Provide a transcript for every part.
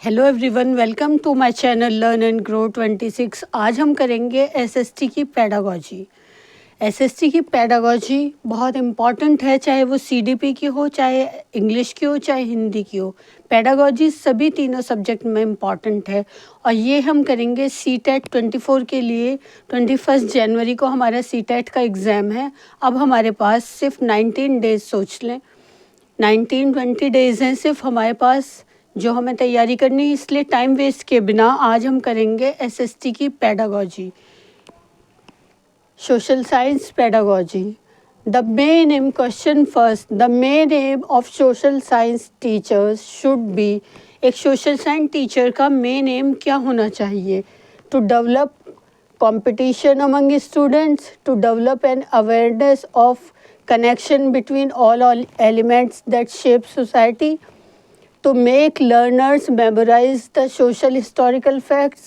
Hello everyone, welcome to my channel learn and grow 26। आज हम करेंगे एसएसटी की पैडागोजी। एसएसटी की पैडागोजी बहुत इम्पॉर्टेंट है, चाहे वो सीडीपी की हो, चाहे इंग्लिश की हो, चाहे हिंदी की हो। पैडागोजी सभी तीनों सब्जेक्ट में इम्पॉर्टेंट है और ये हम करेंगे सीटेट 24 के लिए। 21 जनवरी को हमारा सीटेट का एग्ज़ाम है। अब हमारे पास सिर्फ 19 डेज, सोच लें 19-20 डेज़ हैं सिर्फ हमारे पास जो हमें तैयारी करनी है। इसलिए टाइम वेस्ट के बिना आज हम करेंगे एसएसटी की pedagogy. Social science pedagogy. The main aim question first, the main aim of social science teachers should be. एक सोशल साइंस टीचर का मेन एम क्या होना चाहिए? To develop competition among students, to develop an awareness of connection between all elements that shape society, to make learners memorize the social historical facts,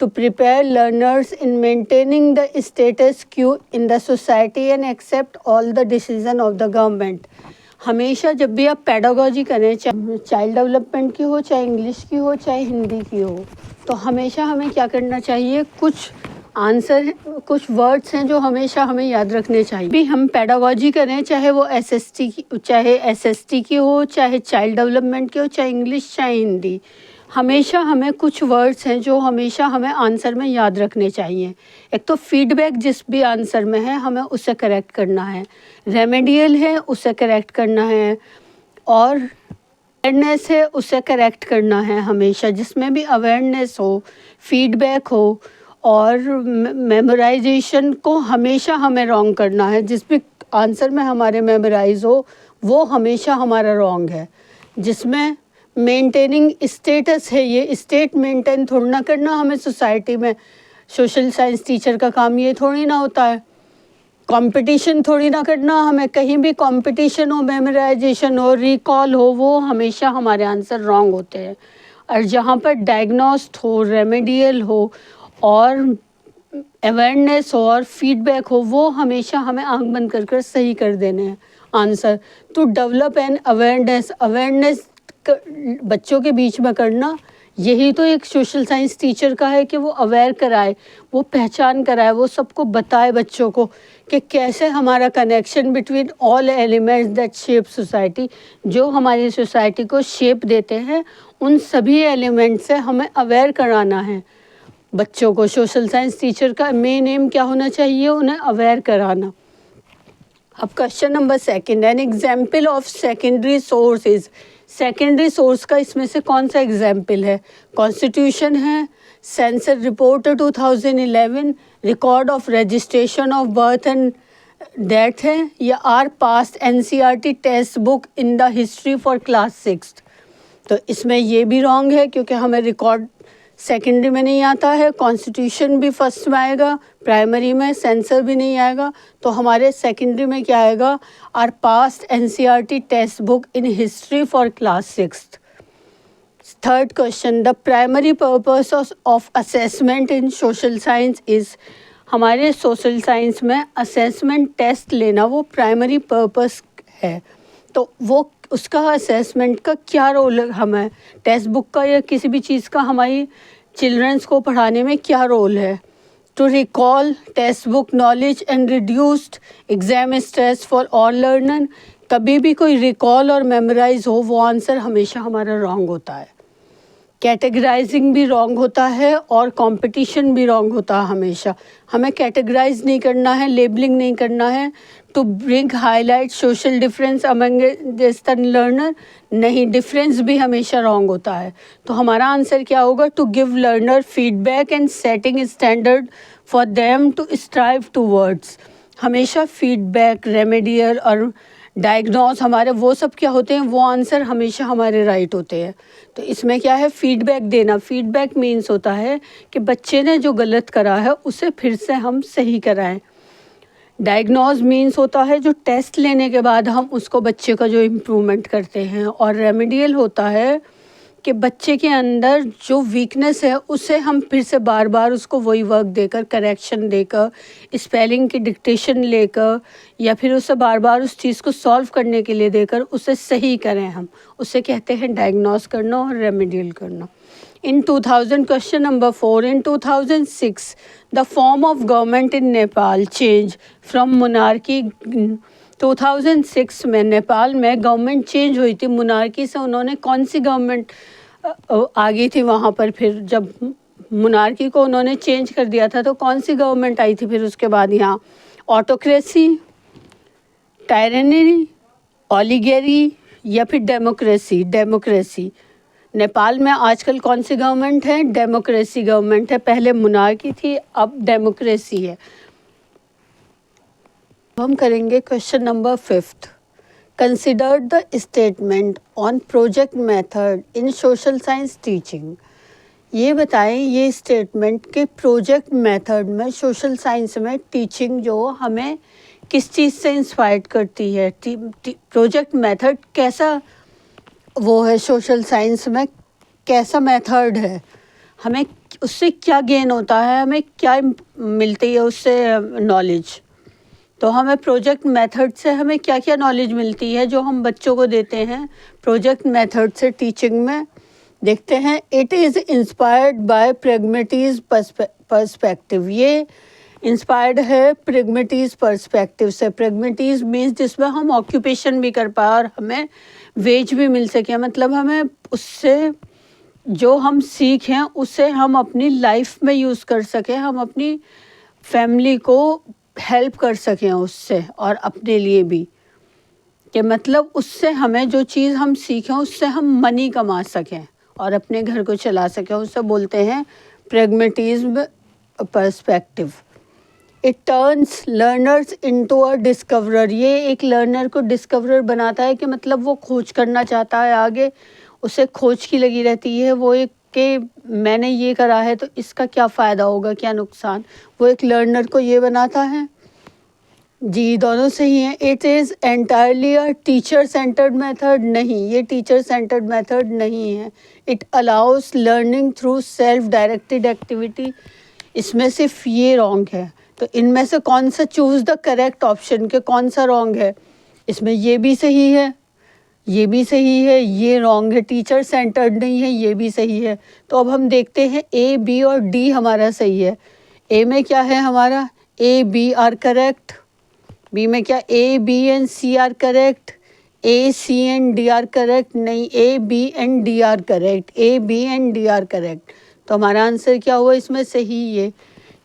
to prepare learners in maintaining the status quo in the society and accept all the decision of the government। हमेशा जब भी आप pedagogy करें, चाहे child development की हो, चाहे English की हो, चाहे हिंदी की हो, तो हमेशा हमें क्या करना चाहिए? कुछ आंसर, कुछ वर्ड्स हैं जो हमेशा हमें याद रखने चाहिए। भी हम पैडागोजी करें, चाहे वो एसएसटी की हो, चाहे चाइल्ड डेवलपमेंट की हो, चाहे इंग्लिश, चाहे हिंदी, हमेशा हमें कुछ वर्ड्स हैं जो हमेशा हमें आंसर में याद रखने चाहिए। एक तो फीडबैक जिस भी आंसर में है हमें उसे करेक्ट करना है, रेमेडियल है उसे करेक्ट करना है, और अवेयरनेस है उसे करेक्ट करना है। हमेशा जिसमें भी अवेयरनेस हो, फीडबैक हो और मेमोराइजेशन को हमेशा हमें रॉन्ग करना है। जिस भी आंसर में हमारे मेमोराइज हो वो हमेशा हमारा रॉन्ग है। जिसमें मेंटेनिंग स्टेटस है, ये स्टेट मेंटेन थोड़ी ना करना हमें सोसाइटी में। सोशल साइंस टीचर का काम ये थोड़ी ना होता है। कंपटीशन थोड़ी ना करना हमें, कहीं भी कंपटीशन हो, मेमोराइजेशन हो, रिकॉल हो, वो हमेशा हमारे आंसर रॉन्ग होते हैं। और जहाँ पर डायग्नोस्ट हो, रेमेडियल हो और अवेयरनेस हो और फीडबैक हो, वो हमेशा हमें आंख बंद कर कर सही कर देने हैं answer. To develop an awareness बच्चों के बीच में करना, यही तो एक सोशल साइंस टीचर का है कि वो अवेयर कराए, वो पहचान कराए, वो सबको बताए बच्चों को कि कैसे हमारा connection between all elements that shape society, जो हमारी सोसाइटी को शेप देते हैं, उन सभी एलिमेंट से हमें अवेयर कराना है बच्चों को। सोशल साइंस टीचर का मेन एम क्या होना चाहिए? उन्हें अवेयर कराना। अब question number second, an example of secondary source is. Secondary source का इसमें से कौन सा एग्जाम्पल है? कॉन्स्टिट्यूशन है, census report 2011, record of registration of birth and death है, या or past NCERT textbook in the history for class 6। तो इसमें ये भी रॉन्ग है क्योंकि हमें रिकॉर्ड सेकेंडरी में नहीं आता है, कॉन्स्टिट्यूशन भी फर्स्ट में आएगा, प्राइमरी में सेंसर भी नहीं आएगा, तो हमारे सेकेंडरी में क्या आएगा? Or past NCERT textbook in history for class 6। Third question, the primary purpose of assessment in social science is. हमारे सोशल साइंस में असेसमेंट टेस्ट लेना वो प्राइमरी पर्पस है, तो वो उसका असेसमेंट का क्या रोल है? हमें टेक्स्ट बुक का या किसी भी चीज़ का हमारी चिल्ड्रंस को पढ़ाने में क्या रोल है? To recall textbook knowledge and reduced exam stress for all learner. कभी भी कोई रिकॉल और मेमोराइज हो, वो आंसर हमेशा हमारा रॉन्ग होता है। कैटेगराइजिंग भी रॉन्ग होता है और कंपटीशन भी रॉन्ग होता है। हमेशा हमें कैटेगराइज नहीं करना है, लेबलिंग नहीं करना है। To bring highlight social difference among western learner, नहीं, डिफरेंस भी हमेशा रॉन्ग होता है। तो हमारा आंसर क्या होगा? To give learner feedback and setting standard for them to strive towards. हमेशा फीडबैक, रेमेडियल और डायग्नोस हमारे वो सब क्या होते हैं? वो आंसर हमेशा हमारे राइट होते हैं। तो इसमें क्या है? फीडबैक देना। फीडबैक मीन्स होता है कि बच्चे ने जो गलत करा है उसे फिर से हम सही कराएं। डायग्नोज मीन्स होता है जो टेस्ट लेने के बाद हम उसको बच्चे का जो इम्प्रूवमेंट करते हैं, और रेमेडियल होता है कि बच्चे के अंदर जो वीकनेस है उसे हम फिर से बार बार उसको वही वर्क देकर, करेक्शन देकर, स्पेलिंग की डिक्टेशन लेकर, या फिर उसे बार बार उस चीज़ को सॉल्व करने के लिए देकर उसे सही करें हम। उसे कहते हैं डायग्नोस करना और रेमेडियल करना। In 2000, question number 4, in 2006, the form of government in Nepal changed from monarchy. 2006 में नेपाल में गवर्नमेंट चेंज हुई थी, मोनार्की से उन्होंने कौन सी गवर्नमेंट आ गई थी वहाँ पर? फिर जब मोनार्की को उन्होंने चेंज कर दिया था तो कौन सी गवर्नमेंट आई थी फिर उसके बाद यहाँ? ऑटोक्रेसी, टायरेनी, ओलिगेरी या फिर डेमोक्रेसी? डेमोक्रेसी। नेपाल में आजकल कौन सी गवर्नमेंट है? डेमोक्रेसी गवर्नमेंट है। पहले मोनार्की थी, अब डेमोक्रेसी है। हम करेंगे question number 5। Consider the statement on project method in social science teaching. ये बताएं ये स्टेटमेंट के प्रोजेक्ट मेथड में सोशल साइंस में टीचिंग जो हमें किस चीज़ से इंस्पायर्ड करती है? प्रोजेक्ट मेथड कैसा वो है सोशल साइंस में, कैसा मेथड है, हमें उससे क्या गेन होता है, हमें क्या मिलती है उससे नॉलेज? तो हमें प्रोजेक्ट मेथड से हमें क्या क्या नॉलेज मिलती है जो हम बच्चों को देते हैं प्रोजेक्ट मेथड से टीचिंग में? देखते हैं। It is inspired by pragmatist perspective. ये इंस्पायर्ड है प्रैग्मेटिस पर्सपेक्टिव से। प्रैग्मेटिस मीन्स जिसमें हम ऑक्यूपेशन भी कर पाए और हमें वेज भी मिल सके, मतलब हमें उससे जो हम सीखें उससे हम अपनी लाइफ में यूज़ कर सकें, हम अपनी फैमिली को हेल्प कर सकें उससे और अपने लिए भी, कि मतलब उससे हमें जो चीज़ हम सीखें उससे हम मनी कमा सकें और अपने घर को चला सकें। उससे बोलते हैं pragmatism perspective. It turns learners into a discoverer. ये एक लर्नर को डिस्कवरर बनाता है कि मतलब वो खोज करना चाहता है आगे, उसे खोज की लगी रहती है, वो एक कि मैंने ये करा है तो इसका क्या फ़ायदा होगा, क्या नुकसान, वो एक लर्नर को ये बनाता है। जी दोनों सही हैं। It is entirely a teacher centred method. नहीं, ये टीचर सेंटर्ड मेथड नहीं है। It allow us learning through self directed activity. इसमें सिर्फ ये रॉन्ग है। तो इनमें से कौन सा चूज़ द करेक्ट ऑप्शन, के कौन सा रॉन्ग है? इसमें ये भी सही है, ये भी सही है, ये रॉन्ग है। टीचर सेंटर्ड नहीं है, ये भी सही है। तो अब हम देखते हैं ए, बी और डी हमारा सही है। ए में क्या है हमारा? A, B are correct. B में क्या? A, B and C are correct. A, C and D are correct. नहीं, A, B and D are correct. A, B and D are correct. तो हमारा आंसर क्या हुआ इसमें सही? ये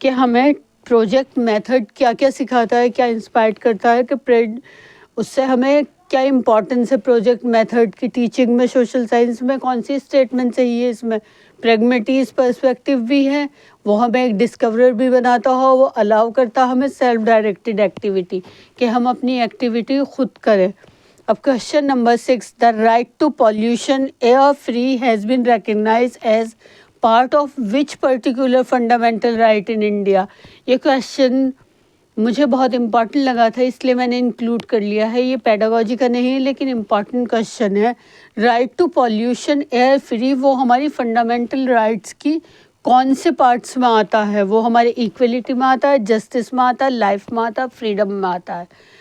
कि हमें प्रोजेक्ट मेथड क्या क्या सिखाता है, क्या इंस्पायर करता है, कि उससे हमें क्या इम्पोर्टेंस है प्रोजेक्ट मेथड की टीचिंग में सोशल साइंस में। कौन सी स्टेटमेंट सही है इसमें? प्रैग्मेटिस पर्सपेक्टिव भी है, वो हमें एक डिस्कवरर भी बनाता हो, वो अलाउ करता हमें सेल्फ डायरेक्टेड एक्टिविटी, कि हम अपनी एक्टिविटी खुद करें। अब question number 6, the right to pollution air free has been recognized as part of which particular fundamental right in India. ये क्वेश्चन मुझे बहुत इम्पॉर्टेंट लगा था इसलिए मैंने इंक्लूड कर लिया है। ये पेडागोजी का नहीं है लेकिन इम्पॉर्टेंट क्वेश्चन है। Right to pollution air free वो हमारी फंडामेंटल राइट्स की कौन से पार्ट्स में आता है? वो हमारे इक्वलिटी में आता है, जस्टिस में आता है, लाइफ में आता है, फ्रीडम में आता है।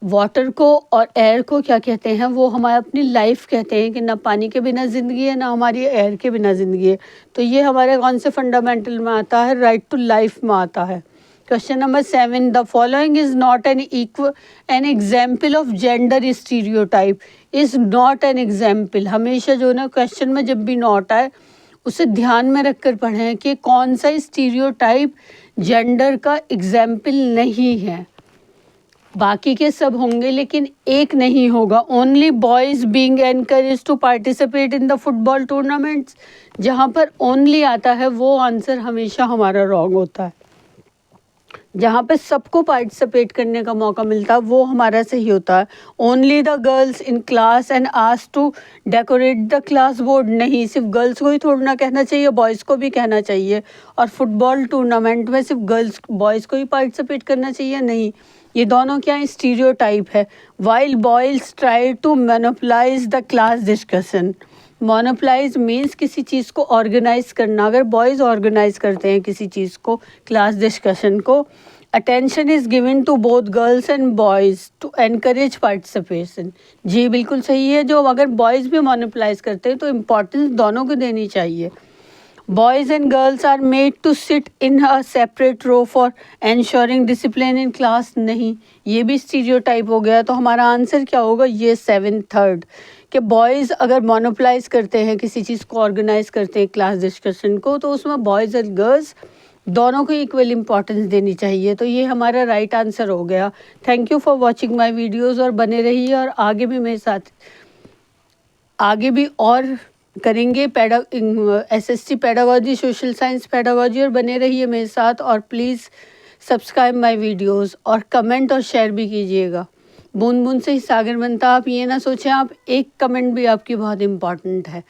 वाटर को और एयर को क्या कहते हैं? वो हमारे अपनी लाइफ कहते हैं, कि ना पानी के बिना ज़िंदगी है, ना हमारी एयर के बिना ज़िंदगी है। तो ये हमारे कौन से फंडामेंटल में आता है? राइट टू लाइफ में आता है। Question number 7, the following is not an example of gender stereotype. Is not an example. हमेशा जो ना क्वेश्चन में जब भी नॉट आए उसे ध्यान में रख कर पढ़ें कि कौन सा स्टीरियोटाइप जेंडर का एग्जाम्पल नहीं है। बाकी के सब होंगे लेकिन एक नहीं होगा। Only boys being encourage to participate in the football tournaments, जहाँ पर ओनली आता है वो आंसर हमेशा हमारा रॉन्ग होता है। जहाँ पे सबको पार्टिसिपेट करने का मौका मिलता है वो हमारा सही होता है। Only the girls in class and asked to decorate the class board. नहीं, सिर्फ गर्ल्स को ही थोड़ा ना कहना चाहिए, बॉयज़ को भी कहना चाहिए। और फुटबॉल टूर्नामेंट में सिर्फ गर्ल्स बॉयज़ को ही पार्टिसिपेट करना चाहिए? नहीं, ये दोनों क्या स्टीरियोटाइप है। While boys try to monopolise the class discussion. Monopolise means किसी चीज़ को ऑर्गेनाइज करना. अगर बॉयज़ ऑर्गेनाइज करते हैं किसी चीज़ को, क्लास डिस्कशन को, attention is given to both girls and boys to encourage participation. जी बिल्कुल सही है. जो अगर बॉयज़ भी मोनोप्लाइज करते हैं तो इम्पोर्टेंस दोनों को देनी चाहिए. Boys and girls are made to sit in a separate row for ensuring discipline in class. नहीं, ये भी स्टीरियोटाइप हो गया. तो हमारा आंसर क्या होगा? ये 7/3 कि बॉयज़ अगर मोनोप्लाइज करते हैं किसी चीज़ को, ऑर्गेनाइज करते हैं क्लास डिस्कशन को, तो उसमें बॉयज़ एंड गर्ल्स दोनों को इक्वल इम्पॉर्टेंस देनी चाहिए. तो ये हमारा राइट आंसर हो गया. Thank you for watching my videos और बने रहिए और आगे भी मेरे साथ आगे भी और करेंगे SST pedagogy, social science pedagogy, और बने रहिए मेरे साथ. और प्लीज़ सब्सक्राइब माय वीडियोस और कमेंट और शेयर भी कीजिएगा. बूंद बूंद से ही सागर बनता. आप ये ना सोचें आप एक कमेंट भी आपकी बहुत इम्पॉर्टेंट है.